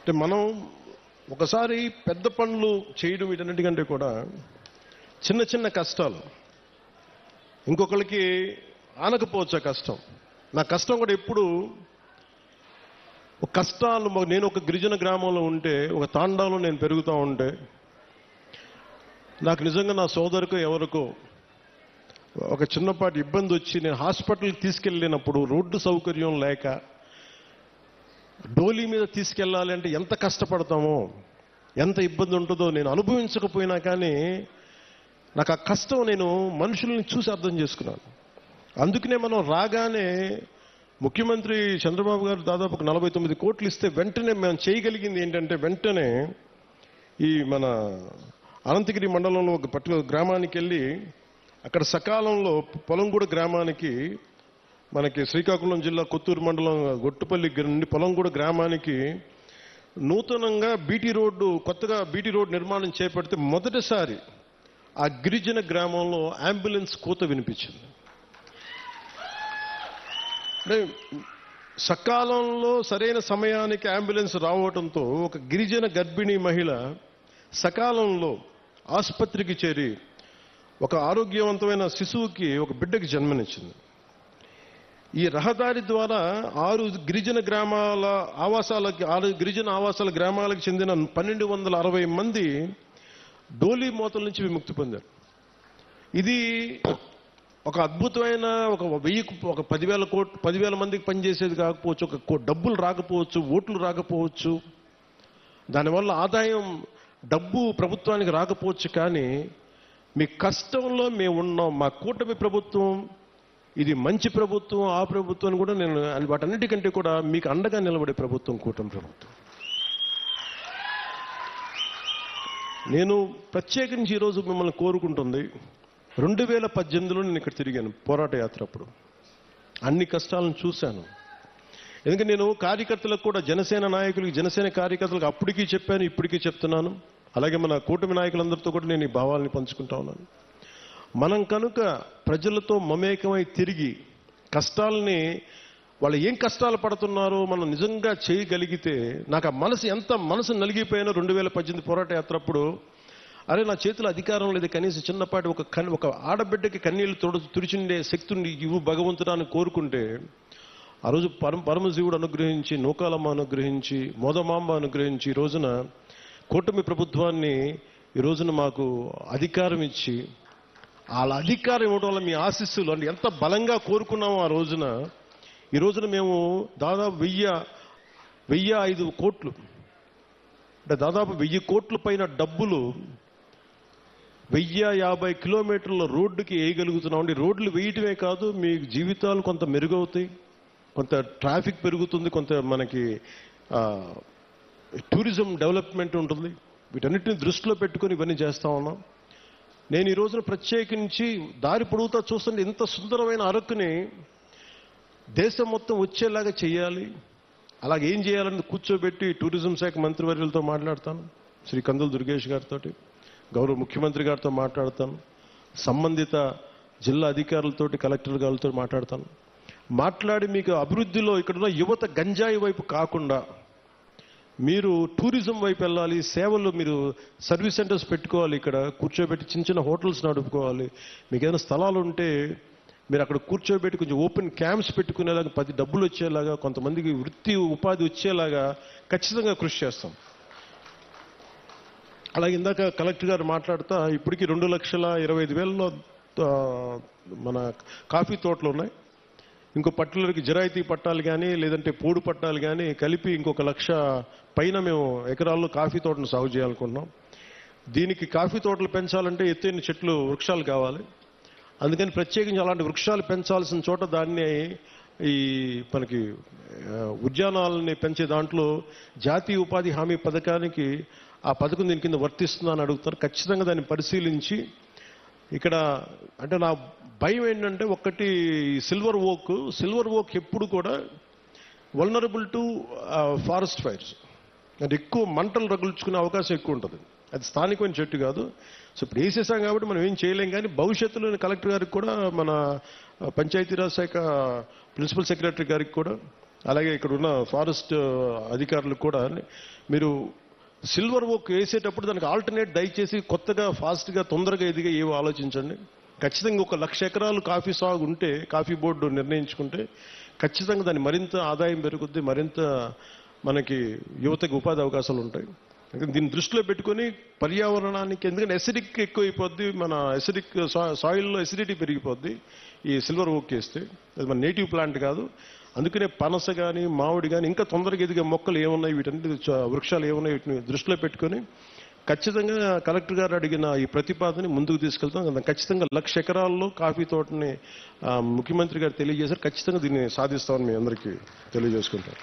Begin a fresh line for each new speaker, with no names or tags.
అంటే మనం ఒకసారి పెద్ద పనులు చేయడం వీటన్నిటికంటే కూడా చిన్న చిన్న కష్టాలు ఇంకొకరికి ఆనకపోవచ్చు. ఆ కష్టం నా కష్టం కూడా ఎప్పుడు ఒక కష్టాలు. నేను ఒక గిరిజన గ్రామంలో ఉంటే, ఒక తాండాలో నేను పెరుగుతూ ఉంటే, నాకు నిజంగా నా సోదరుకో ఎవరికో ఒక చిన్నపాటి ఇబ్బంది వచ్చి నేను హాస్పిటల్కి తీసుకెళ్ళినప్పుడు రోడ్డు సౌకర్యం లేక డోలీ మీద తీసుకెళ్ళాలి అంటే ఎంత కష్టపడతామో, ఎంత ఇబ్బంది ఉంటుందో నేను అనుభవించకపోయినా కానీ నాకు ఆ కష్టం నేను మనుషుల్ని చూసి అర్థం చేసుకున్నాను. అందుకనే మనం రాగానే ముఖ్యమంత్రి చంద్రబాబు గారు దాదాపు 49 కోట్లు ఇస్తే వెంటనే మేము చేయగలిగింది ఏంటంటే, వెంటనే ఈ మన అనంతగిరి మండలంలో ఒక పర్టికులర్ గ్రామానికి వెళ్ళి అక్కడ సకాలంలో పొలంగూడ గ్రామానికి, మనకి శ్రీకాకుళం జిల్లా కొత్తూరు మండలం గొట్టుపల్లి నుండి పొలంగూడ గ్రామానికి నూతనంగా కొత్తగా బీటీ రోడ్డు నిర్మాణం చేపడితే మొదటిసారి ఆ గిరిజన గ్రామంలో అంబులెన్స్ కూత వినిపించింది. అంటే సకాలంలో సరైన సమయానికి అంబులెన్స్ రావడంతో ఒక గిరిజన గర్భిణీ మహిళ సకాలంలో ఆసుపత్రికి చేరి ఒక ఆరోగ్యవంతమైన శిశువుకి, ఒక బిడ్డకి జన్మనిచ్చింది. ఈ రహదారి ద్వారా 6 గిరిజన ఆవాసాల గ్రామాలకు చెందిన 1260 మంది డోలీ మోతల నుంచి విముక్తి పొందారు. ఇది ఒక అద్భుతమైన ఒక 10,000 మందికి పనిచేసేది కాకపోవచ్చు, ఒక డబ్బులు రాకపోవచ్చు, ఓట్లు రాకపోవచ్చు, దానివల్ల ఆదాయం డబ్బు ప్రభుత్వానికి రాకపోవచ్చు, కానీ మీ కష్టంలో మేము ఉన్నాం. మా కూటమి ప్రభుత్వం ఇది మంచి ప్రభుత్వం, ఆ ప్రభుత్వాన్ని కూడా నేను వాటన్నిటికంటే కూడా మీకు అండగా నిలబడే ప్రభుత్వం కూటమి ప్రభుత్వం. నేను ప్రత్యేకించి ఈరోజు మిమ్మల్ని కోరుకుంటుంది, 2018లో నేను ఇక్కడ తిరిగాను పోరాట యాత్ర. అప్పుడు అన్ని కష్టాలను చూశాను. ఎందుకంటే నేను కార్యకర్తలకు కూడా, జనసేన నాయకులకి, జనసేన కార్యకర్తలకు అప్పటికీ చెప్పాను, ఇప్పటికీ చెప్తున్నాను. అలాగే మన కూటమి నాయకులందరితో కూడా నేను ఈ భావాలని పంచుకుంటా ఉన్నాను. మనం కనుక ప్రజలతో మమేకమై తిరిగి కష్టాలని, వాళ్ళు ఏం కష్టాలు పడుతున్నారో మనం నిజంగా చేయగలిగితే, నాకు ఆ మనసు నలిగిపోయాను 2018 పోరాట యాత్ర అప్పుడు. అరే, నా చేతిలో అధికారం లేదు, కనీసం చిన్నపాటి ఒక ఆడబిడ్డకి కన్నీళ్లు తుడిచిండే శక్తిని ఇవ్వు భగవంతుడాన్ని కోరుకుంటే, ఆ రోజు పరమశివుడు అనుగ్రహించి, నూకాలమ్మ అనుగ్రహించి, మోదమాంబ అనుగ్రహించి, ఈ రోజున కూటమి ప్రభుత్వాన్ని ఈ రోజున మాకు అధికారం ఇచ్చి, వాళ్ళ అధికారం ఇవ్వడం వల్ల మీ ఆశీస్సులు అంటే ఎంత బలంగా కోరుకున్నామో ఆ రోజున, ఈ రోజున మేము దాదాపు 1,005 కోట్లు, అంటే దాదాపు 1000 కోట్ల పైన డబ్బులు 1050 కిలోమీటర్ల రోడ్డుకి వేయగలుగుతున్నాం. రోడ్లు వేయటమే కాదు, మీ జీవితాలు కొంత మెరుగవుతాయి, కొంత ట్రాఫిక్ పెరుగుతుంది, కొంత మనకి టూరిజం డెవలప్మెంట్ ఉంటుంది. వీటన్నిటిని దృష్టిలో పెట్టుకుని ఇవన్నీ చేస్తా ఉన్నాం. నేను ఈ రోజున ప్రత్యేకించి దారి పొడుగుతా చూస్తుంటే ఇంత సుందరమైన అరకుని దేశం మొత్తం వచ్చేలాగా చేయాలి. అలాగే ఏం చేయాలని కూర్చోబెట్టి టూరిజం శాఖ మంత్రివర్యులతో మాట్లాడతాను, శ్రీ కందుల దుర్గేష్ గారితో, గౌరవ ముఖ్యమంత్రి గారితో మాట్లాడతాను, సంబంధిత జిల్లా అధికారులతోటి, కలెక్టర్ గారితో మాట్లాడి మీకు అభివృద్ధిలో ఇక్కడున్న యువత గంజాయి వైపు కాకుండా మీరు టూరిజం వైపు వెళ్ళాలి, సేవలు, మీరు సర్వీస్ సెంటర్స్ పెట్టుకోవాలి, ఇక్కడ కూర్చోబెట్టి చిన్న హోటల్స్ నడుపుకోవాలి. మీకు ఏదైనా స్థలాలు ఉంటే మీరు అక్కడ కూర్చోబెట్టి కొంచెం ఓపెన్ క్యాంప్స్ పెట్టుకునేలాగా, 10 డబ్బులు వచ్చేలాగా, కొంతమందికి వృత్తి ఉపాధి వచ్చేలాగా ఖచ్చితంగా కృషి చేస్తాం. అలాగే ఇందాక కలెక్టర్ గారు మాట్లాడుతా, ఇప్పటికీ 2,25,000లో మన కాఫీ తోటలు ఉన్నాయి. ఇంకో పట్టులకి జిరాయితీ పట్టాలు కానీ, లేదంటే పోడు పట్టాలు కానీ కలిపి ఇంకొక 1,00,000 పైన మేము ఎకరాల్లో కాఫీ తోటను సాగు చేయాలనుకున్నాం. దీనికి కాఫీ తోటలు పెంచాలంటే ఎత్తైన చెట్లు, వృక్షాలు కావాలి. అందుకని ప్రత్యేకించి అలాంటి వృక్షాలు పెంచాల్సిన చోట దాన్ని ఈ మనకి ఉద్యానాలని పెంచే దాంట్లో జాతీయ ఉపాధి హామీ పథకానికి, ఆ పథకం దీని కింద వర్తిస్తుందని అడుగుతారు. ఖచ్చితంగా దాన్ని పరిశీలించి, ఇక్కడ అంటే నా భయం ఏంటంటే, ఒకటి సిల్వర్ ఓక్ ఎప్పుడు కూడా వల్నరబుల్ టు ఫారెస్ట్ ఫైర్స్, అంటే ఎక్కువ మంటలు రగుల్చుకునే అవకాశం ఎక్కువ ఉంటుంది. అది స్థానికమైన చెట్టు కాదు. సో ఇప్పుడు వేసేసాం కాబట్టి మనం ఏం చేయలేం. కానీ భవిష్యత్తులో కలెక్టర్ గారికి కూడా, మన పంచాయతీరాజ్ శాఖ ప్రిన్సిపల్ సెక్రటరీ గారికి కూడా, అలాగే ఇక్కడ ఉన్న ఫారెస్ట్ అధికారులకు కూడా మీరు సిల్వర్ ఓక్ వేసేటప్పుడు దానికి ఆల్టర్నేట్ దయచేసి కొత్తగా ఫాస్ట్గా తొందరగా ఎదిగా ఏవో ఆలోచించండి. ఖచ్చితంగా 1,00,000 ఎకరాలు కాఫీ సాగు ఉంటే కాఫీ బోర్డు నిర్ణయించుకుంటే ఖచ్చితంగా దాన్ని మరింత ఆదాయం పెరుగుద్ది, మరింత మనకి యువతకి ఉపాధి అవకాశాలు ఉంటాయి. దీన్ని దృష్టిలో పెట్టుకొని పర్యావరణానికి, ఎందుకంటే ఎసిడిక్ ఎక్కువైపోద్ది, మన ఎసిడిక్ సాయిల్లో ఎసిడిటీ పెరిగిపోద్ది ఈ సిల్వర్ ఓక్ వేస్తే. అది మన నేటివ్ ప్లాంట్ కాదు. అందుకనే పనస కానీ మామిడి కానీ ఇంకా తొందరగా ఎదిగే మొక్కలు ఏమున్నాయి, వీటన్నిటి వృక్షాలు ఏమున్నాయి, వీటిని దృష్టిలో పెట్టుకొని ఖచ్చితంగా కలెక్టర్ గారు అడిగిన ఈ ప్రతిపాదనని ముందుకు తీసుకెళ్తాం. ఖచ్చితంగా 1,00,000 ఎకరాల్లో కాఫీ తోటని ముఖ్యమంత్రి గారు తెలియజేశారు. ఖచ్చితంగా దీన్ని సాధిస్తామని మీ అందరికీ తెలియజేసుకుంటాం.